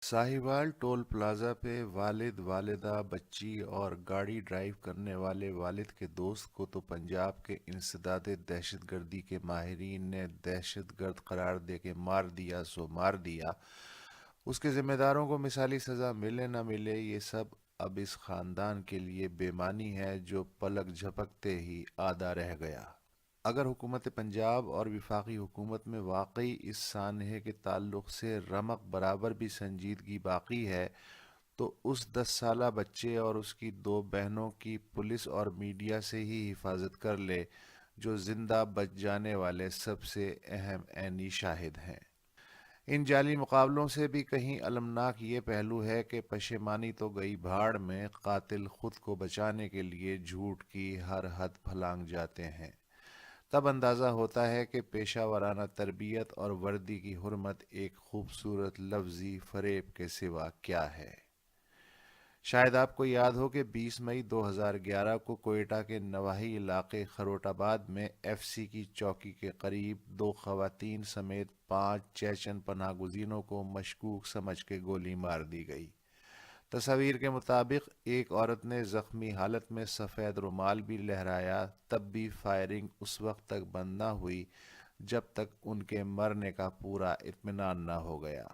Sahiwal toll plaza पे वालिद वालिदा बच्ची और गाड़ी ड्राइव करने वाले वालिद के दोस्त को तो पंजाब के इंसदादे दहशतगर्दी के माहिरीन ने दहशतगर्द करार दे के मार दिया सो मार दिया। उसके जिम्मेदारों को मिसाली सज़ा मिले ना मिले, ये सब अब इस ख़ानदान के लिए बेमानी है जो पलक झपकते ही आधा रह गया। अगर हुकूमत पंजाब और वफाकी हुकूमत में वाकई इस सानहे के ताल्लुक़ से रमक बराबर भी संजीदगी बाकी है तो उस 10 साला बच्चे और उसकी 2 बहनों की पुलिस और मीडिया से ही हिफाजत कर ले, जो जिंदा बच जाने वाले सबसे अहम ऐनी शाहिद हैं। इन जाली मुकाबलों से भी कहीं अलमनाक ये पहलू है कि पशेमानी तो गई भाड़ में, कातिल खुद को बचाने के लिए झूठ की हर हद फलांग जाते हैं। तब अंदाज़ा होता है कि पेशा वराना तरबियत और वर्दी की हुर्मत एक खूबसूरत लफ्जी फरेब के सिवा क्या है। शायद आपको याद हो कि 20 मई 2011 को कोयटा के नवाही इलाके खरोटाबाद में एफसी की चौकी के करीब 2 खवातीन समेत 5 चेचन पनाहगुज़ीनों को मशकूक समझ के गोली मार दी गई। तस्वीर के मुताबिक एक औरत ने जख्मी हालत में सफ़ेद रुमाल भी लहराया, तब भी फायरिंग उस वक्त तक बंद न हुई जब तक उनके मरने का पूरा इत्मीनान न हो गया।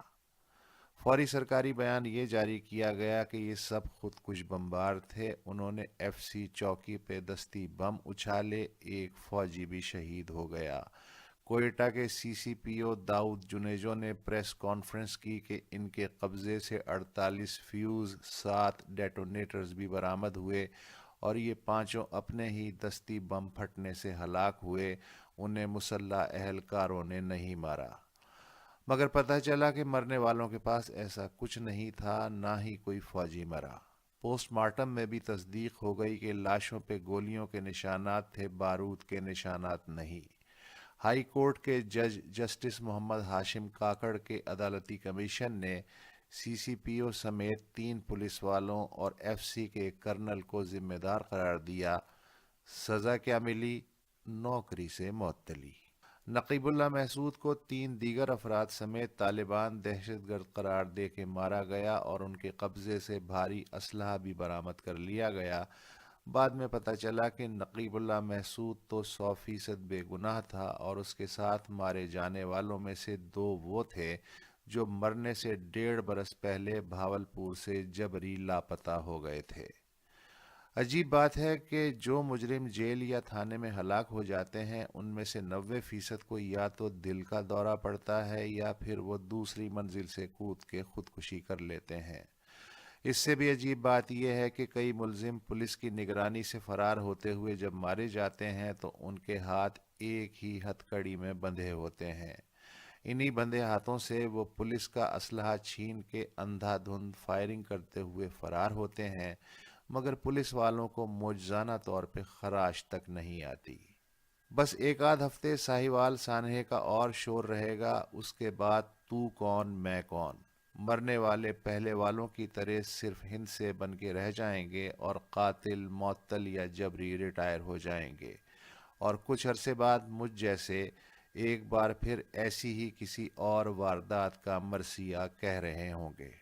फौरी सरकारी बयान ये जारी किया गया कि ये सब खुदकुश बमबार थे। उन्होंने एफसी चौकी पे दस्ती बम उछाले, एक फौजी भी शहीद हो गया। कोयटा के सीसीपीओ दाऊद जुनेजो ने प्रेस कॉन्फ्रेंस की कि इनके कब्जे से 48 फ्यूज़, 7 डेटोनेटर्स भी बरामद हुए और ये पांचों अपने ही दस्ती बम फटने से हलाक हुए। उन्हें मुसल्ला अहलकारों ने नहीं मारा। मगर पता चला कि मरने वालों के पास ऐसा कुछ नहीं था, ना ही कोई फौजी मरा। पोस्टमार्टम में भी तस्दीक हो गई कि लाशों पे गोलियों के निशानात थे, बारूद के निशानात नहीं। हाई कोर्ट के जज जस्टिस मोहम्मद हाशिम काकड़ के अदालती कमीशन ने सीसीपीओ समेत 3 पुलिस वालों और एफसी के कर्नल को जिम्मेदार करार दिया। सज़ा क्या मिली? नौकरी से मुअत्तली। नकीबुल्लाह महसूद को 3 दीगर अफराद समेत तालिबान दहशतगर्द करार दे के मारा गया और उनके कब्जे से भारी असलहा भी बरामद कर लिया गया। बाद में पता चला कि नकीबुल्लाह महसूद तो 100% बेगुनाह था और उसके साथ मारे जाने वालों में से 2 वो थे जो मरने से 1.5 बरस पहले भावलपुर से जबरी लापता हो गए थे। अजीब बात है कि जो मुजरिम जेल या थाने में हलाक हो जाते हैं उनमें से 90% को या तो दिल का दौरा पड़ता है या फिर वो दूसरी मंजिल से कूद के खुदकुशी कर लेते हैं। इससे भी अजीब बात यह है कि कई मुलजिम पुलिस की निगरानी से फरार होते हुए जब मारे जाते हैं तो उनके हाथ एक ही हथकड़ी में बंधे होते हैं। इन्हीं बंधे हाथों से वो पुलिस का असलहा छीन के अंधाधुंध फायरिंग करते हुए फरार होते हैं, मगर पुलिस वालों को मौजज़ाना तौर पे खराश तक नहीं आती। बस एक आध हफ्ते साहिवाल सानहे का और शोर रहेगा, उसके बाद तू कौन मैं कौन। मरने वाले पहले वालों की तरह सिर्फ हिंद से बन के रह जाएंगे और कातिल मअतल या जबरी रिटायर हो जाएंगे और कुछ अरसे बाद मुझ जैसे एक बार फिर ऐसी ही किसी और वारदात का मरसिया कह रहे होंगे।